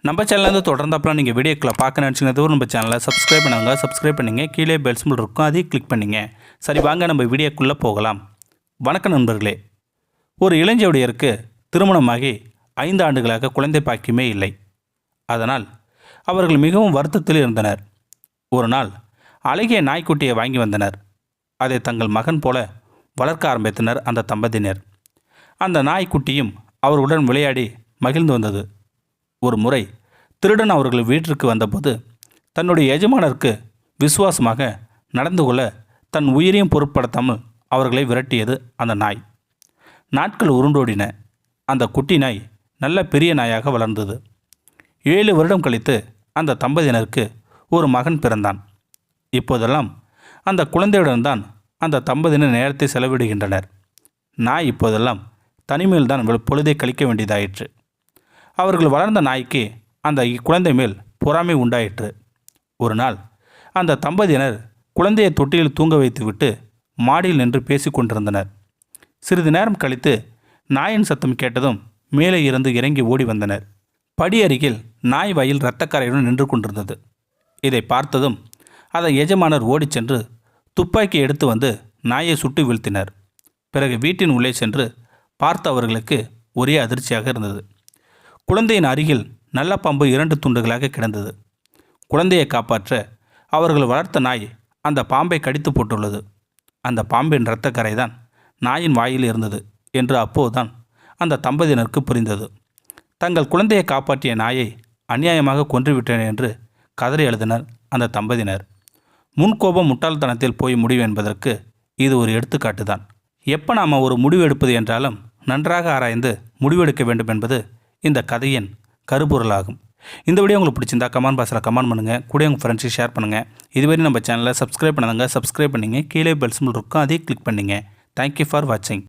நம்ம சேனல்லேருந்து தொடர்ந்தாப்பெல்லாம் நீங்கள் வீடியோக்களை பார்க்க நினச்சிங்கன்னா நம்ம சேனலை சப்ஸ்கிரைப் பண்ணுங்க. சப்ஸ்கிரைப் பண்ணிங்க. கீழே பெல் சிம்பிள் இருக்கும், அதையும் கிளிக் பண்ணிங்க. சரி, வாங்க நம்ம வீடியோக்குள்ளே போகலாம். வணக்கம் நண்பர்களே. ஒரு இளைஞருடையருக்கு திருமணமாகி 5 ஆண்டுகளாக குழந்தை பாக்கியமே இல்லை. அதனால் அவர்கள் மிகவும் வருத்தத்தில் இருந்தனர். ஒரு நாள் அழகிய நாய்க்குட்டியை வாங்கி வந்தனர். அதை தங்கள் மகன் போல வளர்க்க ஆரம்பித்தனர் அந்த தம்பதியினர். அந்த நாய்க்குட்டியும் அவர்களுடன் விளையாடி மகிழ்ந்து வந்தது. ஒரு முறை திருடன் அவர்கள் வீட்டிற்கு வந்தபோது தன்னுடைய எஜமானருக்கு விசுவாசமாக நடந்து கொள்ள தன் உயிரையும் பொருட்படுத்தாமல் அவர்களை விரட்டியது அந்த நாய். நாட்கள் உருண்டோடின. அந்த குட்டி நாய் நல்ல பெரிய நாயாக வளர்ந்தது. 7 வருடம் கழித்து அந்த தம்பதியினருக்கு ஒரு மகன் பிறந்தான். இப்போதெல்லாம் அந்த குழந்தையுடன் தான் அந்த தம்பதியினர் நேரத்தை செலவிடுகின்றனர். நாய் இப்போதெல்லாம் தனிமையில்தான் பொழுதை கழிக்க வேண்டியதாயிற்று. அவர்கள் வளர்ந்த நாய்க்கு அந்த குழந்தை மேல் பொறாமை உண்டாயிற்று. ஒரு நாள் அந்த தம்பதியினர் குழந்தையை தொட்டியில் தூங்க வைத்துவிட்டு மாடியில் நின்று பேசி கொண்டிருந்தனர். சிறிது நேரம் கழித்து நாயின் சத்தம் கேட்டதும் மேலே இருந்து இறங்கி ஓடி வந்தனர். படி அருகில் நாய் வாயில் இரத்தக்கரையுடன் நின்று கொண்டிருந்தது. இதை பார்த்ததும் அதை எஜமானர் ஓடிச் சென்று துப்பாக்கி எடுத்து வந்து நாயை சுட்டு வீழ்த்தினர். பிறகு வீட்டின் உள்ளே சென்று பார்த்த அவர்களுக்கு ஒரே அதிர்ச்சியாக இருந்தது. குழந்தையின் அருகில் நல்ல பாம்பு 2 துண்டுகளாக கிடந்தது. குழந்தையை காப்பாற்ற அவர்கள் வளர்த்த நாய் அந்த பாம்பை கடித்து போட்டுள்ளது. அந்த பாம்பின் இரத்தக்கரை தான் நாயின் வாயில் இருந்தது என்று அப்போதுதான் அந்த தம்பதியினருக்கு புரிந்தது. தங்கள் குழந்தையை காப்பாற்றிய நாயை அநியாயமாக கொன்றுவிட்டனர் என்று கதறி எழுதினர் அந்த தம்பதியினர். முன்கோபம் முட்டாள்தனத்தில் போய் முடிவு என்பதற்கு இது ஒரு எடுத்துக்காட்டு தான். எப்போ நாம் ஒரு முடிவு எடுப்பது என்றாலும் நன்றாக ஆராய்ந்து முடிவெடுக்க வேண்டும் என்பது இந்த கதையின் கருப்பொருளாகும். இந்த வீடியோ உங்களுக்கு பிடிச்சிருந்தா கமெண்ட் பாக்ஸில் கமெண்ட் பண்ணுங்கள். கூட உங்கள் ஃப்ரெண்ட்ஸுக்கு ஷேர் பண்ணுங்கள். இதுவரை நம்ம சேனலை சப்ஸ்கிரைப் பண்ணாதவங்க சப்ஸ்கிரைப் பண்ணிங்க. கீழே பெல் சிம்பிள் இருக்கும், அதையும் கிளிக் பண்ணிங்க. தேங்க்யூ ஃபார் வாட்சிங்.